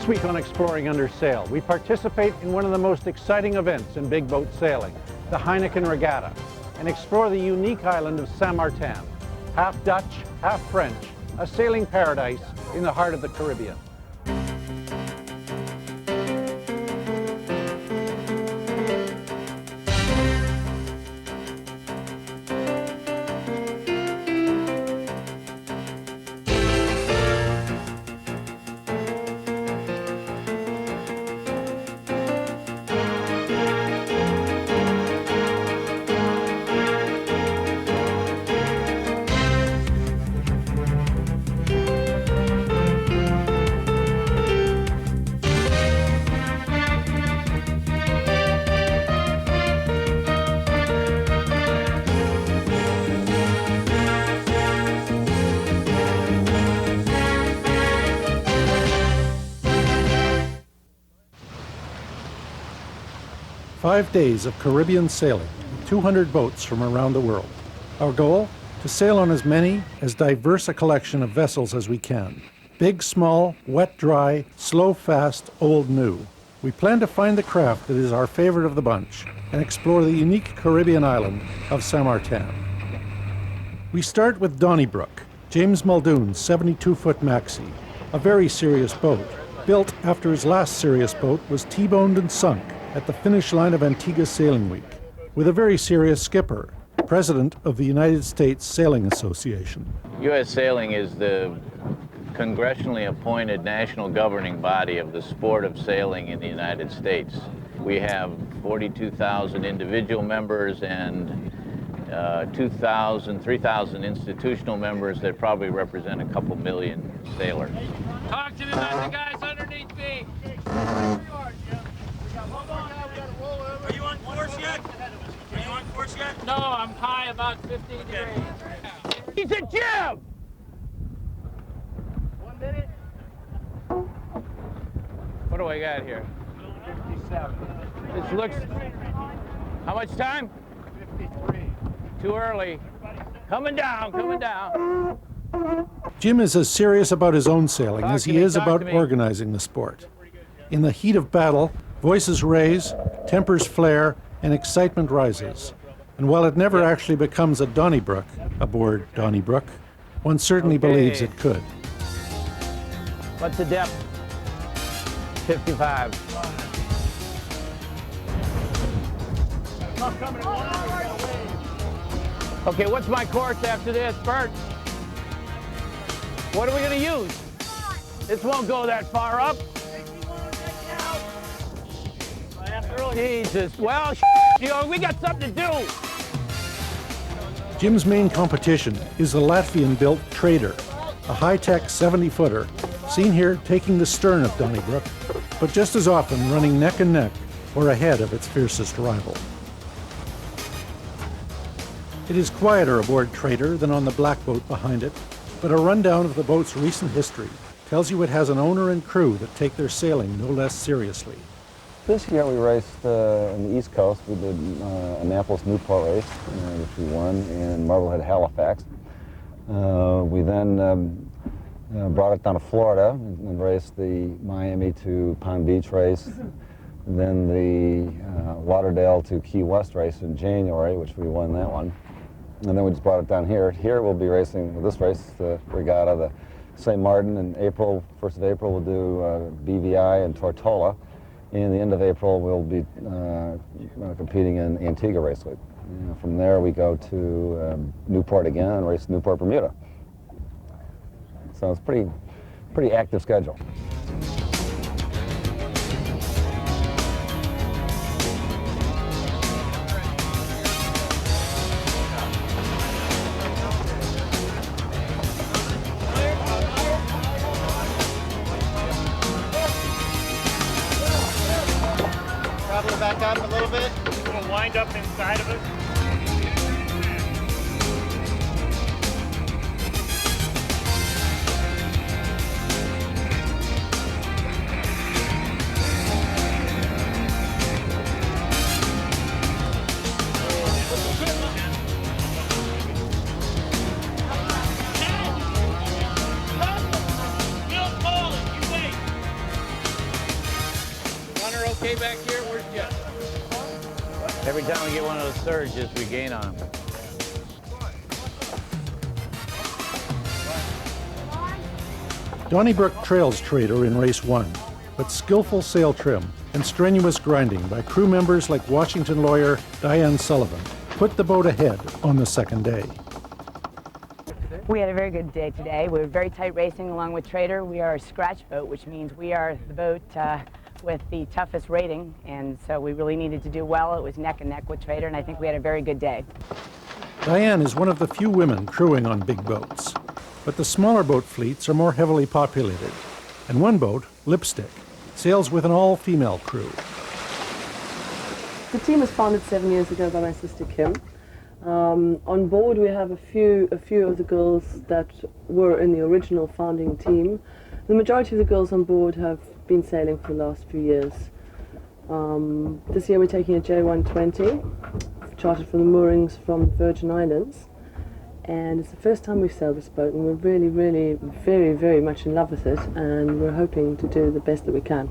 This week on Exploring Under Sail, we participate in one of the most exciting events in big boat sailing, the Heineken Regatta, and explore the unique island of St.Maarten, half Dutch, half French, a sailing paradise in the heart of the Caribbean. Five days of Caribbean sailing with 200 boats from around the world. Our goal? To sail on as many, as diverse a collection of vessels as we can. Big, small, wet, dry, slow, fast, old, new. We plan to find the craft that is our favorite of the bunch and explore the unique Caribbean island of St.Maarten. We start with Donnybrook, James Muldoon's 72-foot maxi, a very serious boat, built after his last serious boat was T-boned and sunk at the finish line of Antigua Sailing Week, with a very serious skipper, president of the United States Sailing Association. U.S. Sailing is the congressionally appointed national governing body of the sport of sailing in the United States. We have 42,000 individual members and 3,000 institutional members that probably represent a couple million sailors. Talk to me about the guys underneath me. Are you on course yet? Are you on course yet? No, I'm high about 15 degrees. He's a Jim! 1 minute. What do I got here? 57. This looks... How much time? 53. Too early. Coming down, coming down. Jim is as serious about his own sailing as he is about organizing the sport. In the heat of battle, voices raise, tempers flare, and excitement rises. And while it never actually becomes a Donnybrook aboard Donnybrook, one certainly believes it could. What's the depth? 55. Okay, what's my course after this, Bert? What are we going to use? This won't go that far up. Jesus, well, you know, we got something to do. Jim's main competition is the Latvian-built Trader, a high-tech 70-footer, seen here taking the stern of Donnybrook, but just as often running neck and neck or ahead of its fiercest rival. It is quieter aboard Trader than on the black boat behind it, but a rundown of the boat's recent history tells you it has an owner and crew that take their sailing no less seriously. This year we raced on the East Coast. We did Annapolis Newport Race, which we won, and Marblehead Halifax. We then brought it down to Florida and raced the Miami to Palm Beach race, and then the Lauderdale to Key West race in January, which we won that one. And then we just brought it down here. Here we'll be racing this race, the Regatta, the St.Maarten in April. 1st of April we'll do BVI and Tortola. In the end of April, we'll be competing in Antigua Race Week. From there, we go to Newport again and race Newport, Bermuda. So it's a pretty active schedule. Back up a little bit. We'll wind up inside of it. time we get one of those surges, we gain on them. Donnybrook trails Trader in race 1, but skillful sail trim and strenuous grinding by crew members like Washington lawyer Diane Sullivan put the boat ahead on the second day. We had a very good day today. We were very tight racing along with Trader. We are a scratch boat, which means we are the boat with the toughest rating, and so we really needed to do well. It was neck and neck with Trader, and I think we had a very good day. Diane is one of the few women crewing on big boats, but the smaller boat fleets are more heavily populated, and one boat, Lipstick, sails with an all-female crew. The team was founded 7 years ago by my sister Kim. On board we have a few of the girls that were in the original founding team. The majority of the girls on board have been sailing for the last few years. This year we're taking a J120, chartered from the moorings from the Virgin Islands. And it's the first time we've sailed this boat, and we're really, really very, very much in love with it, and we're hoping to do the best that we can.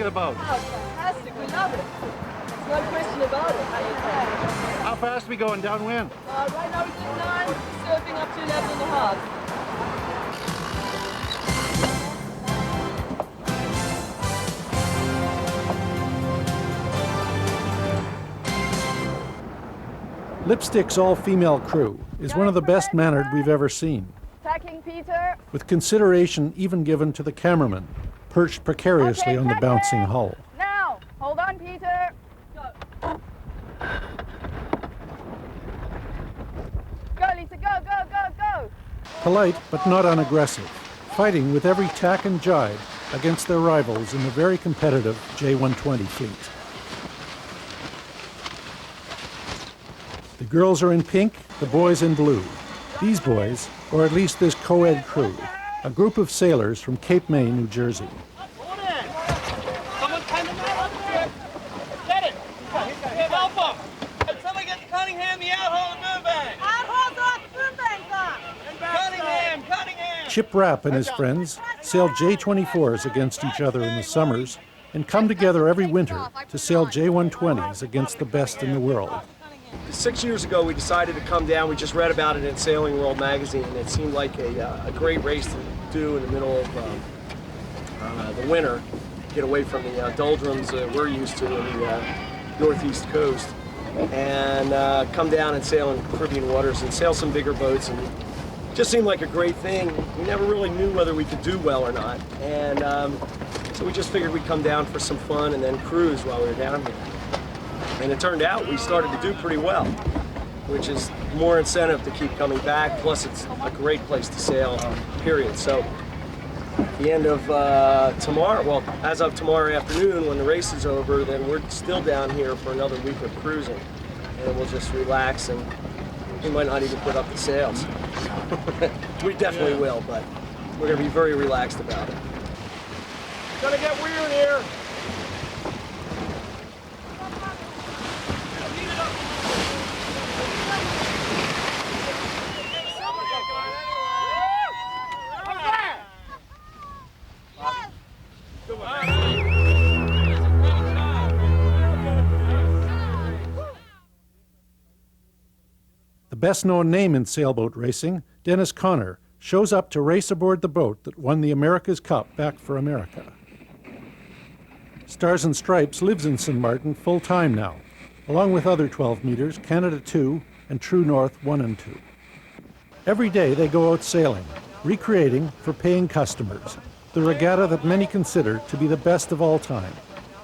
About? Oh, it's fantastic. We love it. There's no question about it. How fast are we going downwind? Right now we're doing 9, surfing up to 11.5. Lipstick's all-female crew is one of the best mannered we've ever seen, Tacking, Peter. with consideration even given to the cameraman, perched precariously on the bouncing hull. Now, hold on, Peter. Go. Go, Lisa, go, go, go, go. Polite but not unaggressive, fighting with every tack and jibe against their rivals in the very competitive J120 fleet. The girls are in pink, the boys in blue. These boys, or at least this co-ed crew, a group of sailors from Cape May, New Jersey. Someone kind of up there. Get it. Help him. Someone get Cunningham the out-haul and Burbank. Out-haul's off Burbank. Cunningham. Chip Rapp and his friends sail J24s against each other in the summers and come together every winter to sail J120s against the best in the world. 6 years ago, we decided to come down. We just read about it in Sailing World magazine, and it seemed like a great race to do in the middle of the winter, get away from the doldrums we're used to in the northeast coast, and come down and sail in Caribbean waters and sail some bigger boats. And it just seemed like a great thing. We never really knew whether we could do well or not, and so we just figured we'd come down for some fun and then cruise while we were down here. And it turned out we started to do pretty well, which is more incentive to keep coming back. Plus, it's a great place to sail, period. So, at the end of tomorrow, well, as of tomorrow afternoon, when the race is over, then we're still down here for another week of cruising. And we'll just relax, and we might not even put up the sails. We definitely will, but we're going to be very relaxed about it. It's gonna get weird here. The best-known name in sailboat racing, Dennis Conner, shows up to race aboard the boat that won the America's Cup back for America. Stars and Stripes lives in St. Maarten full-time now, along with other 12 meters, Canada 2 and True North 1 and 2. Every day they go out sailing, recreating for paying customers the regatta that many consider to be the best of all time,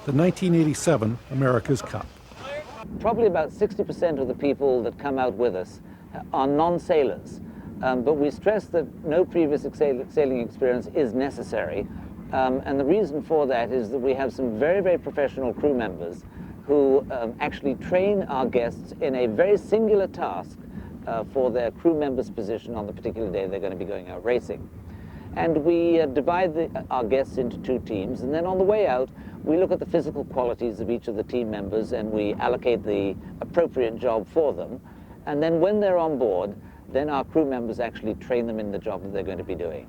the 1987 America's Cup. Probably about 60% of the people that come out with us are non-sailors, but we stress that no previous sailing experience is necessary, and the reason for that is that we have some very, very professional crew members who actually train our guests in a very singular task for their crew member's position on the particular day they're going to be going out racing. And we divide our guests into two teams, and then on the way out, we look at the physical qualities of each of the team members and we allocate the appropriate job for them. And then when they're on board, then our crew members actually train them in the job that they're going to be doing.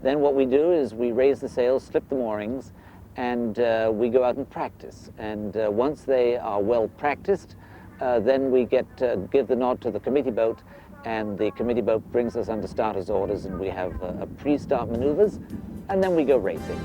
Then what we do is we raise the sails, slip the moorings, and we go out and practice. And once they are well practiced, then we give the nod to the committee boat, and the committee boat brings us under starter's orders, and we have pre-start maneuvers, and then we go racing.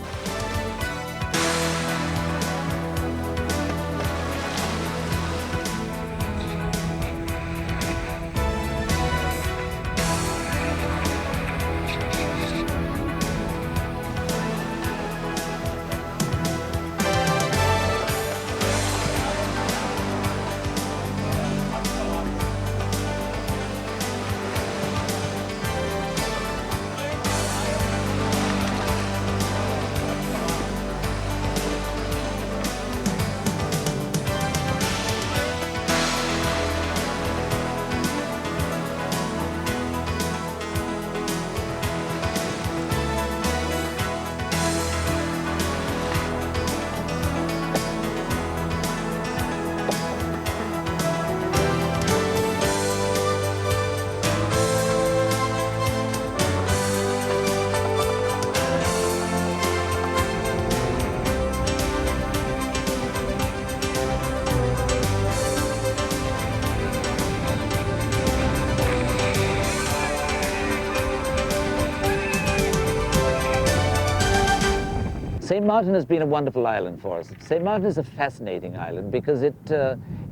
St. Maarten has been a wonderful island for us. St. Maarten is a fascinating island because it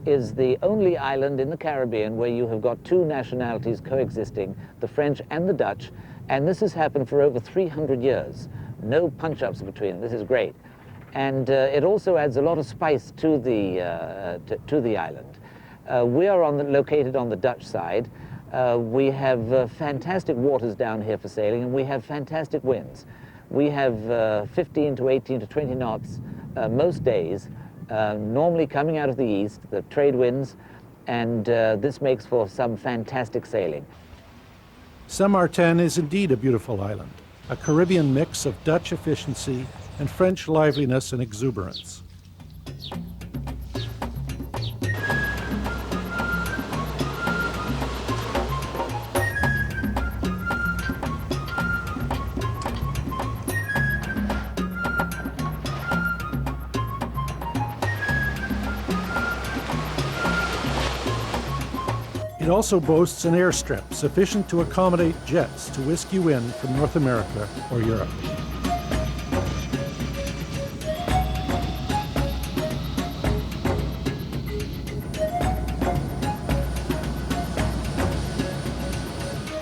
is the only island in the Caribbean where you have got two nationalities coexisting, the French and the Dutch, and this has happened for over 300 years. No punch-ups between them. This is great. And it also adds a lot of spice to the island. We are located on the Dutch side. We have fantastic waters down here for sailing, and we have fantastic winds. We have 15 to 18 to 20 knots most days, normally coming out of the east, the trade winds, and this makes for some fantastic sailing. Saint-Maarten is indeed a beautiful island, a Caribbean mix of Dutch efficiency and French liveliness and exuberance. It also boasts an airstrip sufficient to accommodate jets to whisk you in from North America or Europe.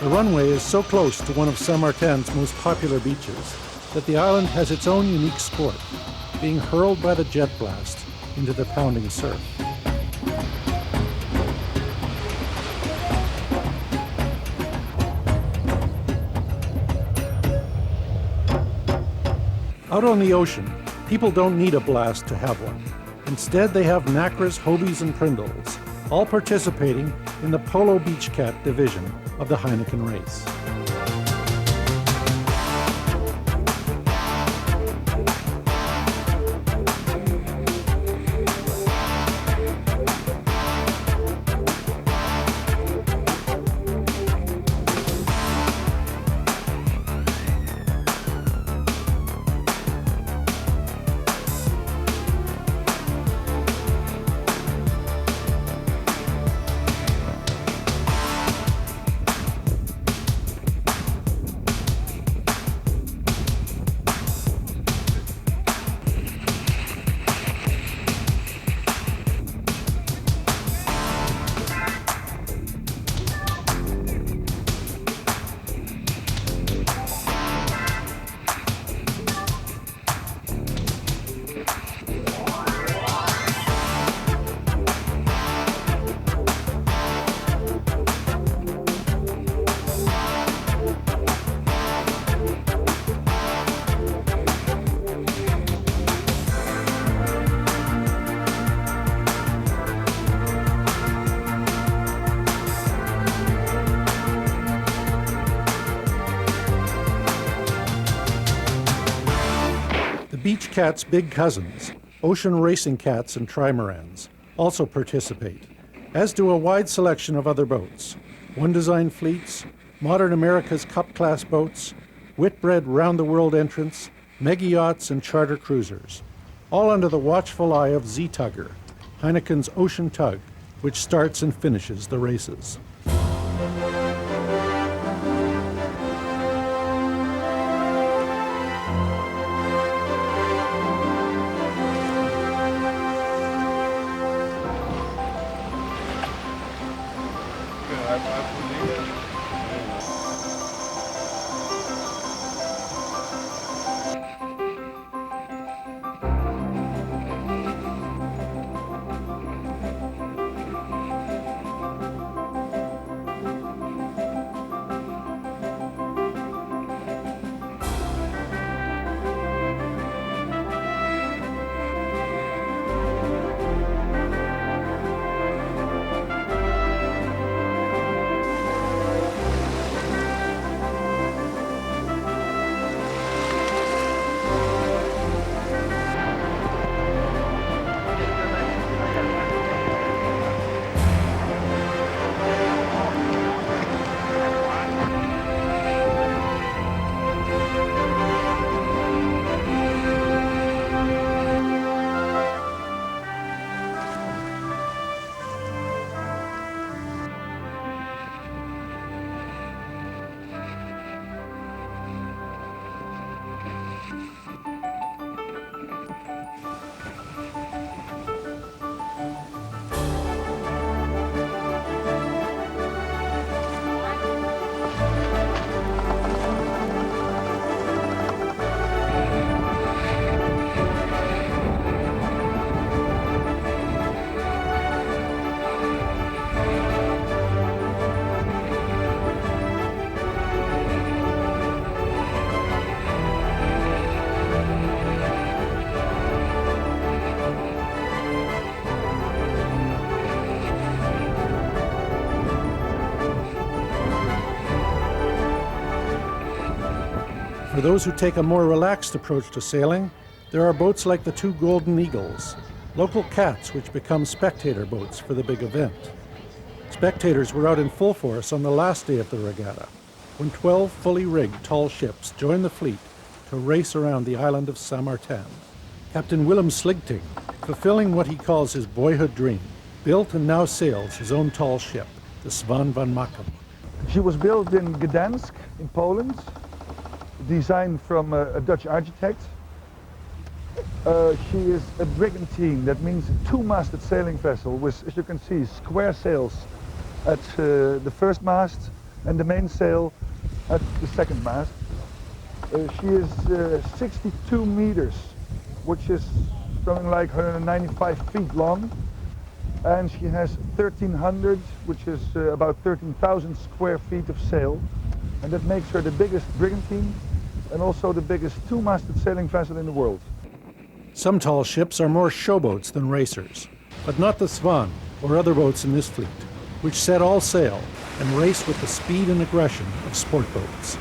The runway is so close to one of Saint-Maarten's most popular beaches that the island has its own unique sport, being hurled by the jet blast into the pounding surf. Out on the ocean, people don't need a blast to have one. Instead, they have Nacras, Hobies, and Prindles, all participating in the Polo Beach Cat division of the Heineken Race. beach cat's big cousins, ocean racing cats and trimarans, also participate, as do a wide selection of other boats. One-design fleets, modern America's Cup-class boats, Whitbread round-the-world entrants, mega yachts and charter cruisers, all under the watchful eye of Z-Tugger, Heineken's ocean tug, which starts and finishes the races. For those who take a more relaxed approach to sailing, there are boats like the two Golden Eagles, local cats which become spectator boats for the big event. Spectators were out in full force on the last day of the regatta, when 12 fully rigged tall ships joined the fleet to race around the island of St.Maarten. Captain Willem Sligting, fulfilling what he calls his boyhood dream, built and now sails his own tall ship, the Swan van Makkum. She was built in Gdansk in Poland, designed from a Dutch architect. She is a brigantine, that means a two-masted sailing vessel with, as you can see, square sails at the first mast and the mainsail at the second mast. She is 62 meters, which is something like 195 feet long, and she has 1,300, which is about 13,000 square feet of sail, and that makes her the biggest brigantine and also the biggest two-masted sailing vessel in the world. Some tall ships are more showboats than racers, but not the Swan or other boats in this fleet, which set all sail and race with the speed and aggression of sport boats.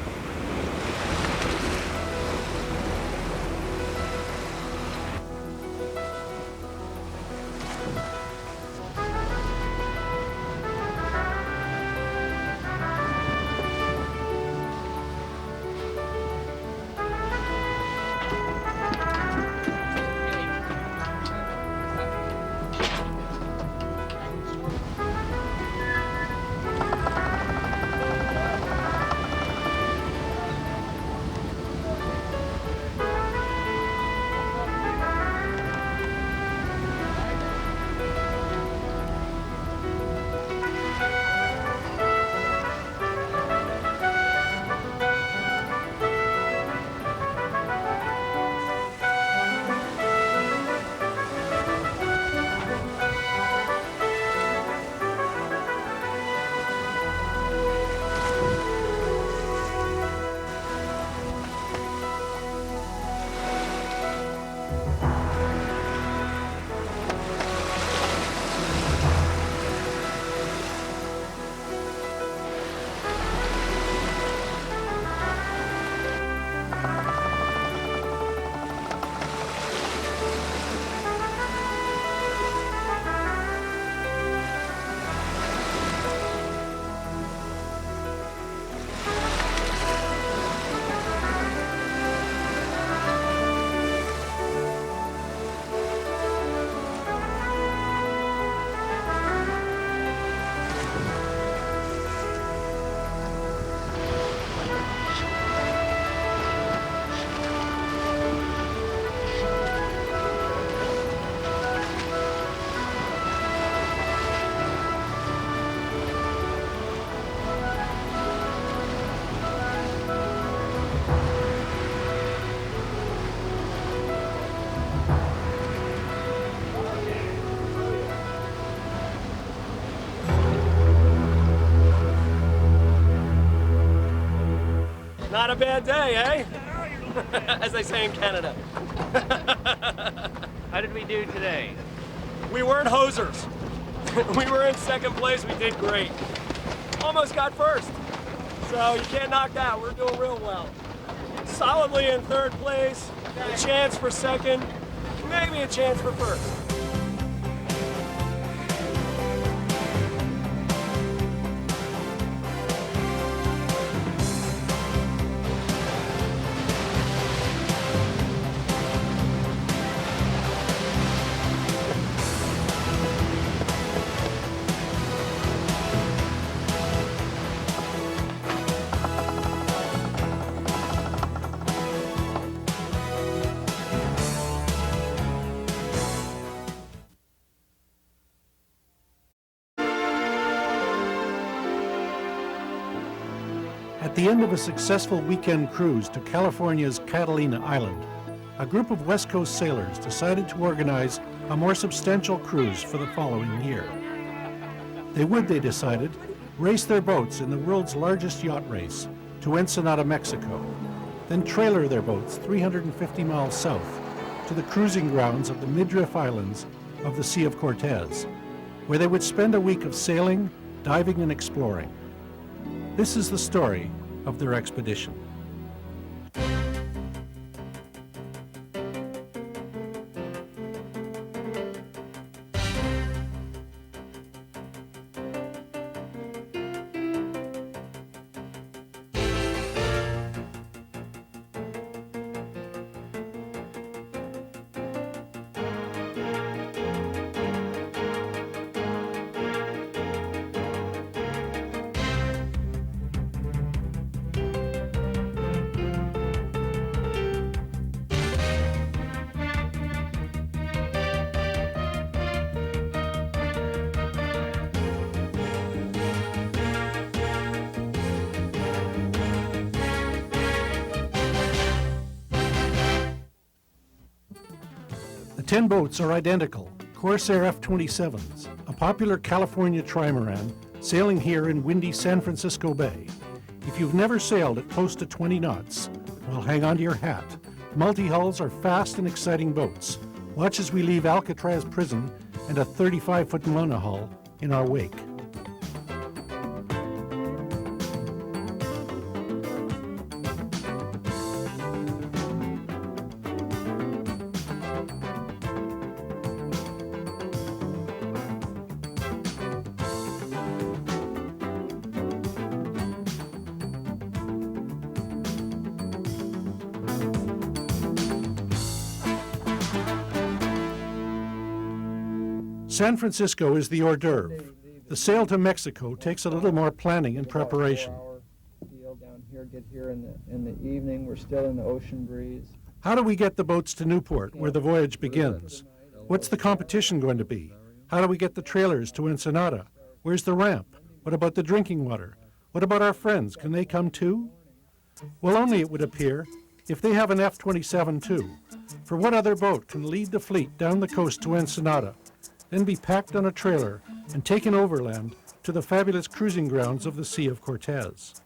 Not a bad day, eh? As they say in Canada. How did we do today? We weren't hosers. We were in second place, we did great. Almost got first. So you can't knock that, we're doing real well. Solidly in third place, a chance for second, maybe a chance for first. At the end of a successful weekend cruise to California's Catalina Island, a group of West Coast sailors decided to organize a more substantial cruise for the following year. They would, they decided, race their boats in the world's largest yacht race to Ensenada, Mexico, then trailer their boats 350 miles south to the cruising grounds of the midriff islands of the Sea of Cortez, where they would spend a week of sailing, diving, and exploring. This is the story of their expedition. The 10 boats are identical, Corsair F-27s, a popular California trimaran sailing here in windy San Francisco Bay. If you've never sailed at close to 20 knots, well, hang on to your hat. Multihulls are fast and exciting boats. Watch as we leave Alcatraz prison and a 35-foot monohull in our wake. San Francisco is the hors d'oeuvre. The sail to Mexico takes a little more planning and preparation. Down here, get here in the evening. We're still in the ocean breeze. How do we get the boats to Newport, where the voyage begins? What's the competition going to be? How do we get the trailers to Ensenada? Where's the ramp? What about the drinking water? What about our friends? Can they come too? Well, only, it would appear, if they have an F-27 too. For what other boat can lead the fleet down the coast to Ensenada, then be packed on a trailer and taken overland to the fabulous cruising grounds of the Sea of Cortez?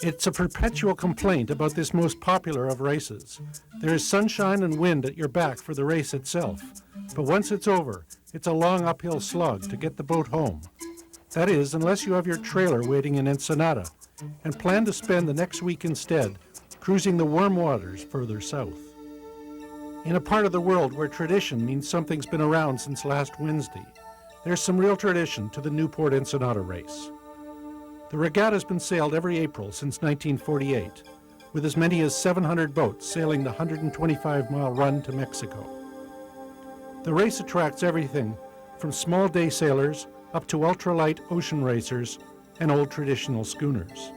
It's a perpetual complaint about this most popular of races. There is sunshine and wind at your back for the race itself, but once it's over, it's a long uphill slog to get the boat home. That is, unless you have your trailer waiting in Ensenada and plan to spend the next week instead cruising the warm waters further south. In a part of the world where tradition means something's been around since last Wednesday, there's some real tradition to the Newport Ensenada Race. The regatta has been sailed every April since 1948, with as many as 700 boats sailing the 125-mile run to Mexico. The race attracts everything from small day sailors up to ultralight ocean racers and old traditional schooners.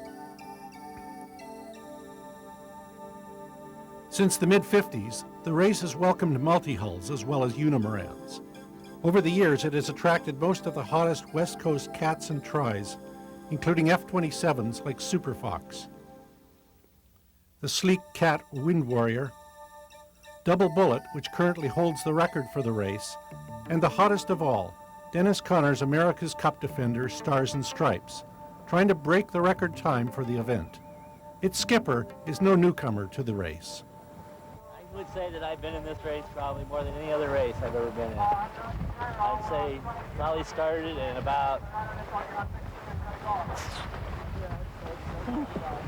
Since the mid-50s, the race has welcomed multihulls as well as unimarans. Over the years, it has attracted most of the hottest West Coast cats and tries, including F-27s like Super Fox, the sleek cat Wind Warrior, Double Bullet, which currently holds the record for the race, and the hottest of all, Dennis Connor's America's Cup defender Stars and Stripes, trying to break the record time for the event. Its skipper is no newcomer to the race. I would say that I've been in this race probably more than any other race I've ever been in. I'd say probably started in about...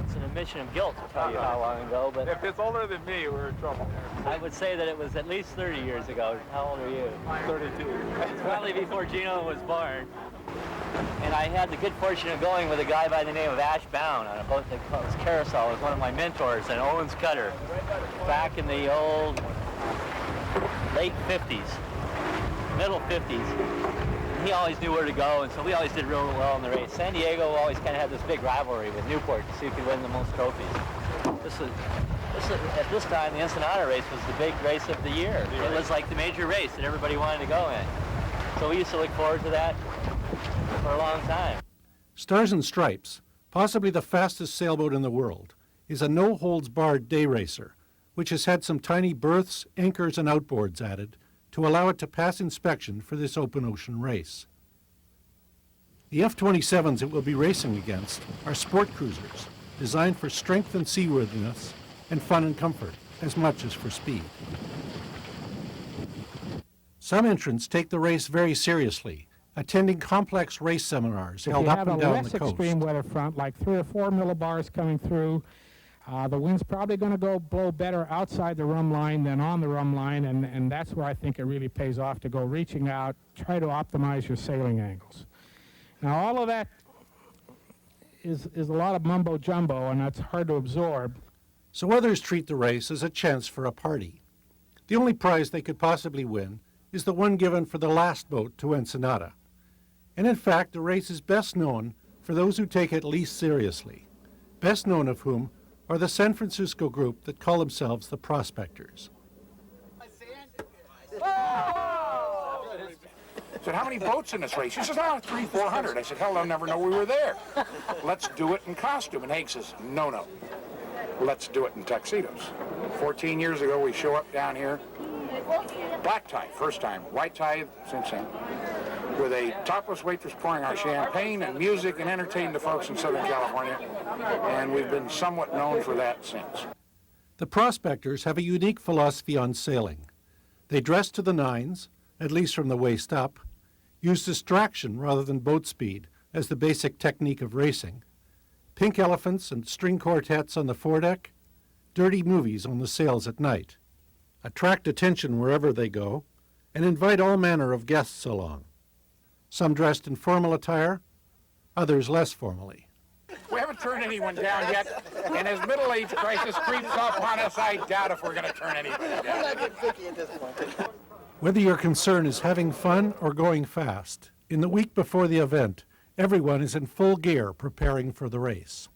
It's an admission of guilt to tell you how long ago, but... If it's older than me, we're in trouble. I would say that it was at least 30 years ago. How old are you? 32. It's probably before Gino was born. And I had the good fortune of going with a guy by the name of Ash Bound on a boat that was Carousel. It was one of my mentors, an Owens cutter, back in the old late 50s, middle 50s. He always knew where to go, and so we always did real well in the race. San Diego always kind of had this big rivalry with Newport to see who could win the most trophies. At this time, the Ensenada race was the big race of the year. It was like the major race that everybody wanted to go in. So we used to look forward to that for a long time. Stars and Stripes, possibly the fastest sailboat in the world, is a no-holds-barred day racer, which has had some tiny berths, anchors, and outboards added to allow it to pass inspection for this open ocean race. The F-27s it will be racing against are sport cruisers, designed for strength and seaworthiness and fun and comfort, as much as for speed. Some entrants take the race very seriously, attending complex race seminars held up and down the coast. If you have a less extreme weather front, like 3 or 4 millibars coming through, the wind's probably going to blow better outside the rum line than on the rum line, and that's where I think it really pays off to go reaching out, try to optimize your sailing angles. Now, all of that is a lot of mumbo-jumbo, and that's hard to absorb. So others treat the race as a chance for a party. The only prize they could possibly win is the one given for the last boat to Ensenada. And in fact, the race is best known for those who take it least seriously, best known of whom are the San Francisco group that call themselves the Prospectors. I said, how many boats in this race? He says, 300, 400. I said, hell, they'll never know we were there. Let's do it in costume. And Hank says, no. Let's do it in tuxedos. 14 years ago, we show up down here, black tie, first time, white tie since then, with a topless waitress pouring our champagne and music and entertaining the folks in Southern California. And we've been somewhat known for that since. The Prospectors have a unique philosophy on sailing. They dress to the nines, at least from the waist up, use distraction rather than boat speed as the basic technique of racing, pink elephants and string quartets on the foredeck, dirty movies on the sails at night, attract attention wherever they go, and invite all manner of guests along. Some dressed in formal attire, others less formally. We haven't turned anyone down yet, and as middle-age crisis creeps up on us, I doubt if we're going to turn anybody down. I'm not getting picky at this point. Whether your concern is having fun or going fast, in the week before the event, everyone is in full gear preparing for the race.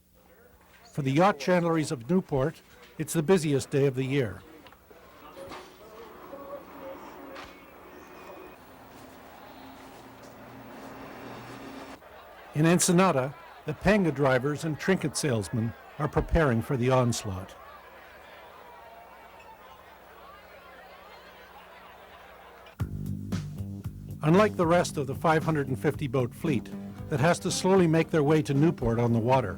For the yacht chandleries of Newport, it's the busiest day of the year. In Ensenada, the panga drivers and trinket salesmen are preparing for the onslaught. Unlike the rest of the 550-boat fleet that has to slowly make their way to Newport on the water,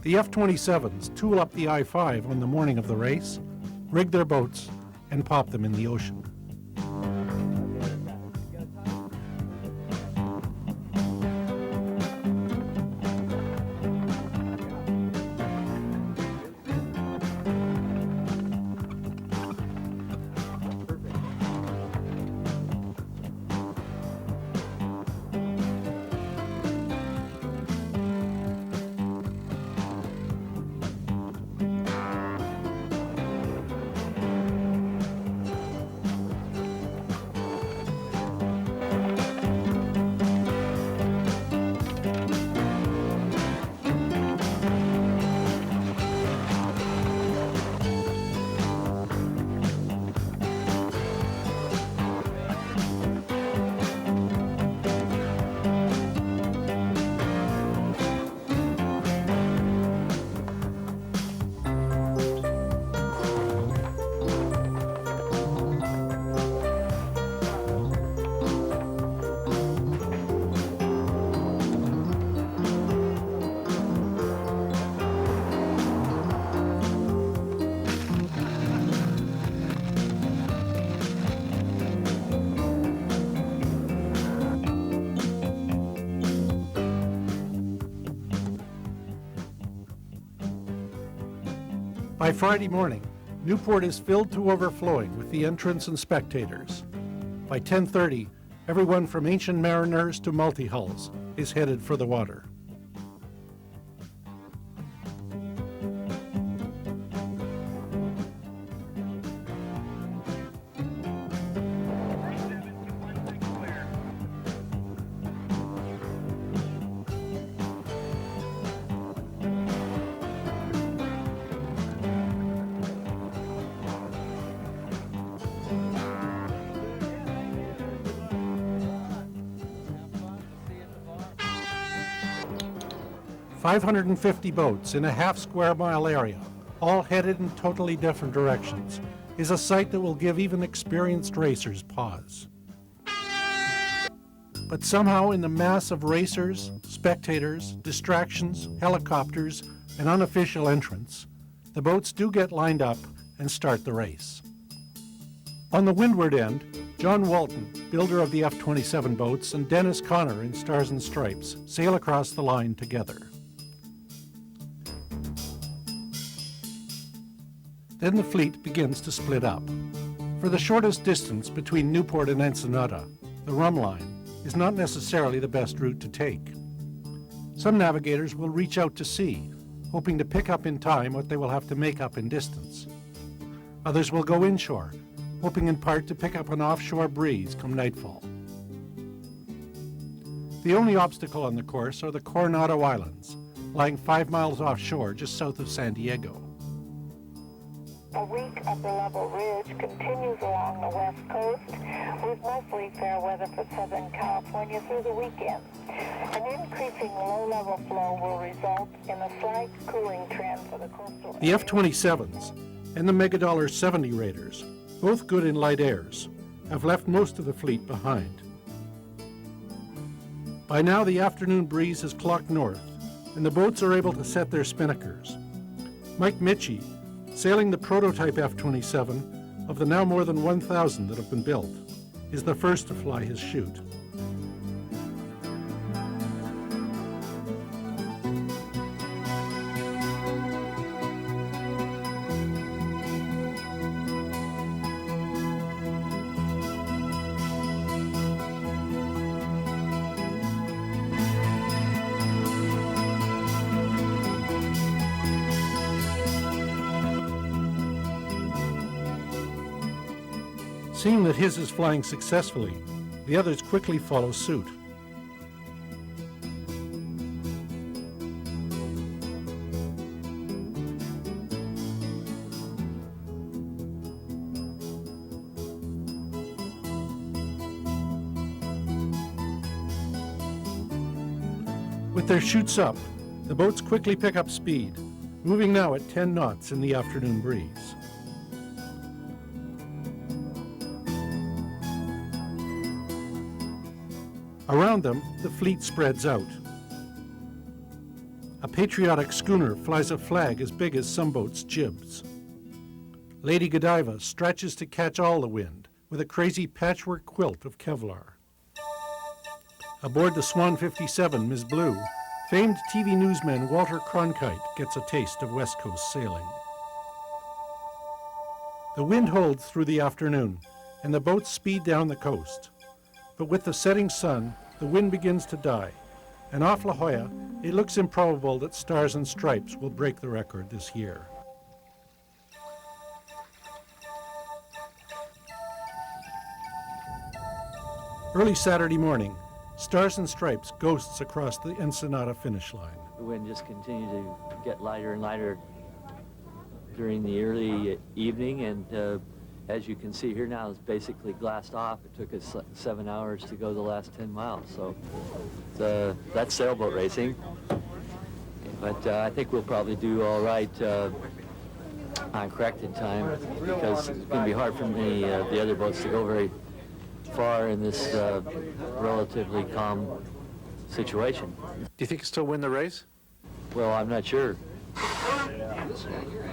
the F-27s tool up the I-5 on the morning of the race, rig their boats, and pop them in the ocean. By Friday morning, Newport is filled to overflowing with the entrants and spectators. By 10:30, everyone from ancient mariners to multihulls is headed for the water. "550 boats in a half-square-mile area, all headed in totally different directions, is a sight that will give even experienced racers pause. But somehow in the mass of racers, spectators, distractions, helicopters, and unofficial entrants, the boats do get lined up and start the race. On the windward end, John Walton, builder of the F-27 boats, and Dennis Connor in Stars and Stripes sail across the line together. Then the fleet begins to split up. For the shortest distance between Newport and Ensenada, the rum line is not necessarily the best route to take. Some navigators will reach out to sea, hoping to pick up in time what they will have to make up in distance. Others will go inshore, hoping in part to pick up an offshore breeze come nightfall. The only obstacle on the course are the Coronado Islands, lying 5 miles offshore just south of San Diego. A weak upper-level ridge continues along the west coast with mostly fair weather for Southern California through the weekend. An increasing low-level flow will result in a slight cooling trend for the coastal The F-27s and the Megadollar 70 Raiders, both good in light airs, have left most of the fleet behind. By now the afternoon breeze has clocked north, and the boats are able to set their spinnakers. Mike Mitchie, sailing the prototype F-27 of the now more than 1,000 that have been built, is the first to fly his chute. Seeing that his is flying successfully, the others quickly follow suit. With their chutes up, the boats quickly pick up speed, moving now at 10 knots in the afternoon breeze. Around them, the fleet spreads out. A patriotic schooner flies a flag as big as some boats' jibs. Lady Godiva stretches to catch all the wind with a crazy patchwork quilt of Kevlar. Aboard the Swan 57, Ms. Blue, famed TV newsman Walter Cronkite gets a taste of West Coast sailing. The wind holds through the afternoon, and the boats speed down the coast. But with the setting sun, the wind begins to die, and off La Jolla, it looks improbable that Stars and Stripes will break the record this year. Early Saturday morning, Stars and Stripes ghosts across the Ensenada finish line. The wind just continued to get lighter and lighter during the early evening, and as you can see here now, it's basically glassed off. It took us 7 hours to go the last 10 miles, so that's sailboat racing. But I think we'll probably do all right on corrected time, because it's going to be hard for many of the other boats to go very far in this relatively calm situation. Do you think you'll still win the race? Well, I'm not sure.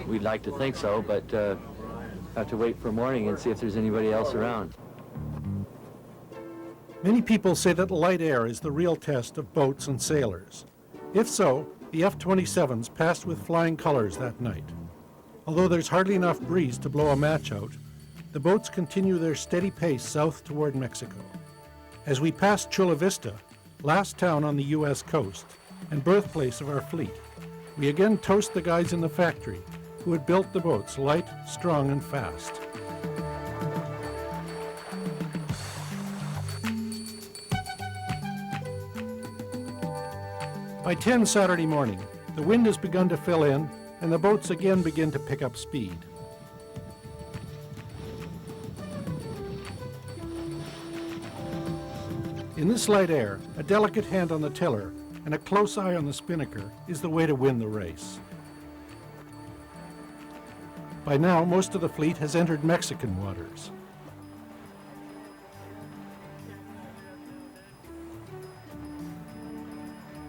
We'd like to think so, but have to wait for morning and see if there's anybody else around. Many people say that light air is the real test of boats and sailors. If so, the F-27s passed with flying colors that night. Although there's hardly enough breeze to blow a match out, the boats continue their steady pace south toward Mexico. As we pass Chula Vista, last town on the U.S. coast and birthplace of our fleet, we again toast the guys in the factory who had built the boats light, strong, and fast. By 10 Saturday morning, the wind has begun to fill in and the boats again begin to pick up speed. In this light air, a delicate hand on the tiller and a close eye on the spinnaker is the way to win the race. By now, most of the fleet has entered Mexican waters.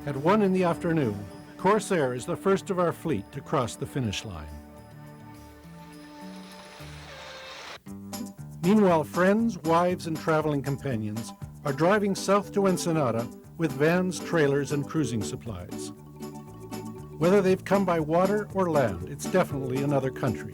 At 1 in the afternoon, Corsair is the first of our fleet to cross the finish line. Meanwhile, friends, wives, and traveling companions are driving south to Ensenada with vans, trailers, and cruising supplies. Whether they've come by water or land, it's definitely another country.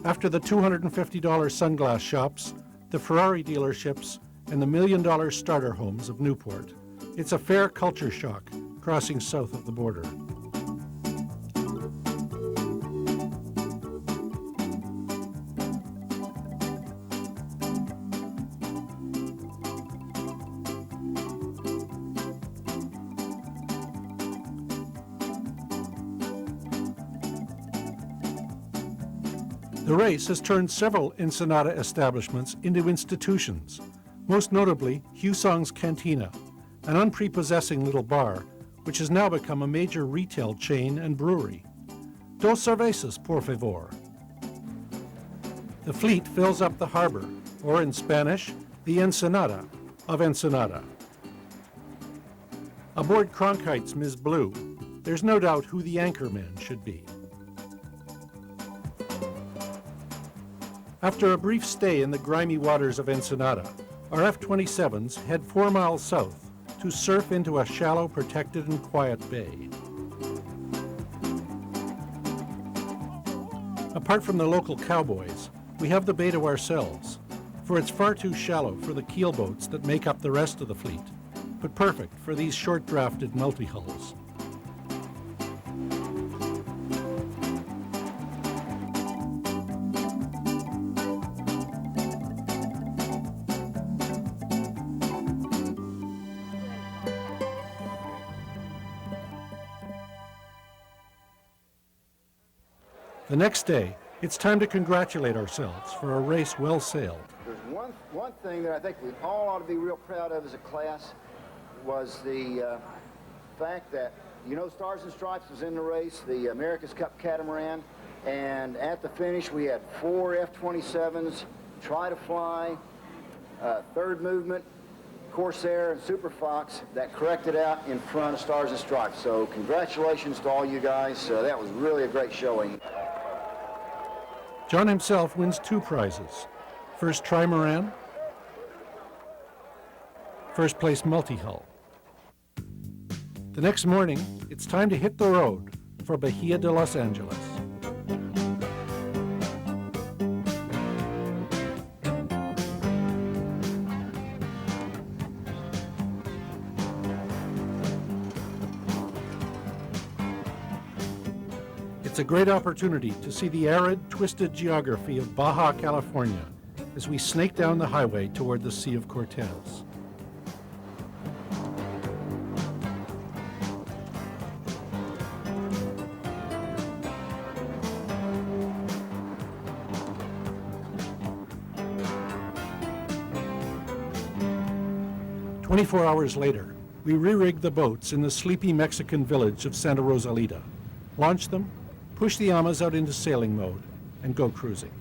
After the $250 sunglass shops, the Ferrari dealerships, and the $1 million starter homes of Newport, it's a fair culture shock crossing south of the border. The race has turned several Ensenada establishments into institutions, most notably Husong's Cantina, an unprepossessing little bar, which has now become a major retail chain and brewery. Dos cervezas, por favor. The fleet fills up the harbor, or in Spanish, the Ensenada of Ensenada. Aboard Cronkite's Ms. Blue, there's no doubt who the anchorman should be. After a brief stay in the grimy waters of Ensenada, our F-27s head 4 miles south to surf into a shallow, protected, and quiet bay. Apart from the local cowboys, we have the bay to ourselves, for it's far too shallow for the keel boats that make up the rest of the fleet, but perfect for these short-drafted multi-hulls. The next day, it's time to congratulate ourselves for a race well sailed. There's one thing that I think we all ought to be real proud of as a class was the fact that, you know, Stars and Stripes was in the race, the America's Cup catamaran, and at the finish we had 4 F-27s, Try to Fly, Third Movement, Corsair, and Super Fox that corrected out in front of Stars and Stripes. So congratulations to all you guys. That was really a great showing. John himself wins 2 prizes. First trimaran, first place multi-hull. The next morning, it's time to hit the road for Bahia de Los Angeles. It's a great opportunity to see the arid, twisted geography of Baja California as we snake down the highway toward the Sea of Cortez. "24 hours later, we re-rigged the boats in the sleepy Mexican village of Santa Rosalita, launched them, push the Amas out into sailing mode, and go cruising.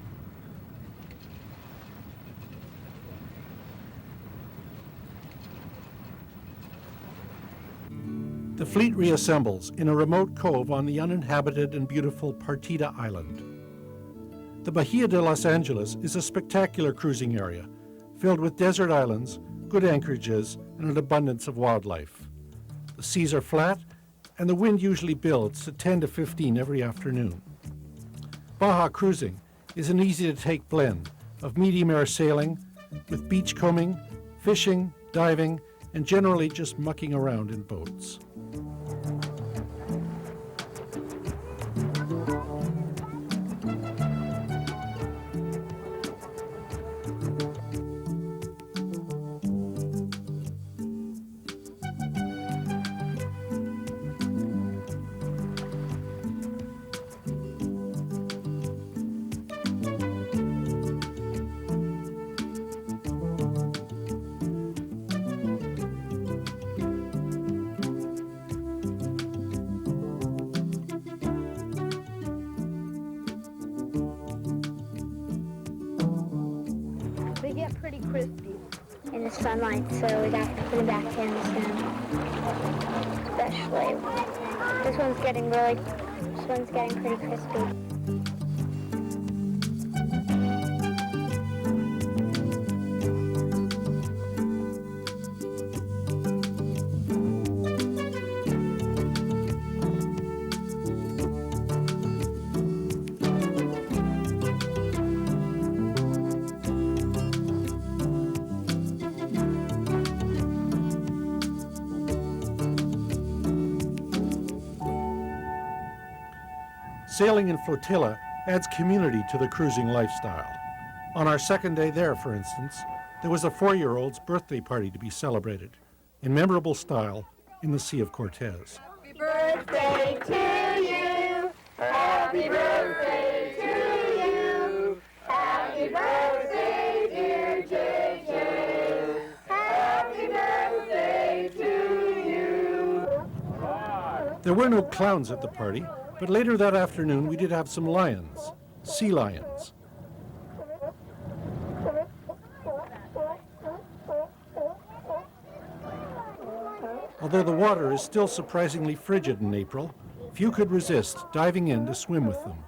The fleet reassembles in a remote cove on the uninhabited and beautiful Partida Island. The Bahia de Los Angeles is a spectacular cruising area, filled with desert islands, good anchorages, and an abundance of wildlife. The seas are flat, and the wind usually builds to 10 to 15 every afternoon. Baja cruising is an easy-to-take blend of medium air sailing with beach combing, fishing, diving, and generally just mucking around in boats. They get pretty crispy in the sunlight, so we got to put it back in soon. Especially, this one's getting pretty crispy. Sailing in flotilla adds community to the cruising lifestyle. On our second day there, for instance, there was a 4-year-old's birthday party to be celebrated in memorable style in the Sea of Cortez. Happy birthday to you. Happy birthday to you. Happy birthday, dear JJ. Happy birthday to you. There were no clowns at the party, but later that afternoon we did have some lions, sea lions. Although the water is still surprisingly frigid in April, few could resist diving in to swim with them.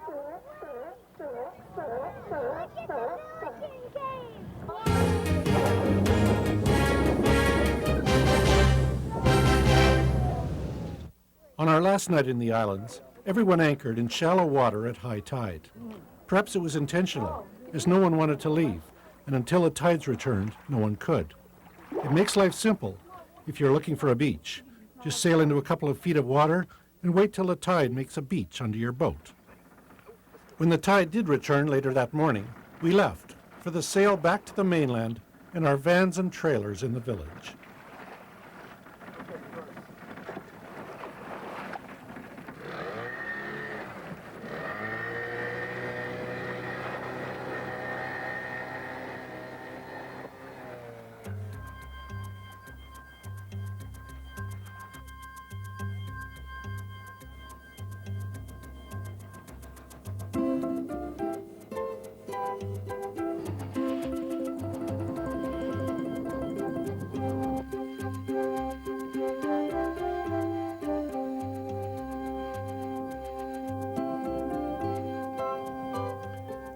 On our last night in the islands, everyone anchored in shallow water at high tide. Perhaps it was intentional, as no one wanted to leave, and until the tides returned, no one could. It makes life simple if you're looking for a beach. Just sail into a couple of feet of water and wait till the tide makes a beach under your boat. When the tide did return later that morning, we left for the sail back to the mainland in our vans and trailers in the village.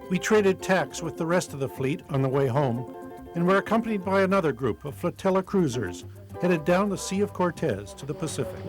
We traded tacks with the rest of the fleet on the way home, and were accompanied by another group of flotilla cruisers headed down the Sea of Cortez to the Pacific.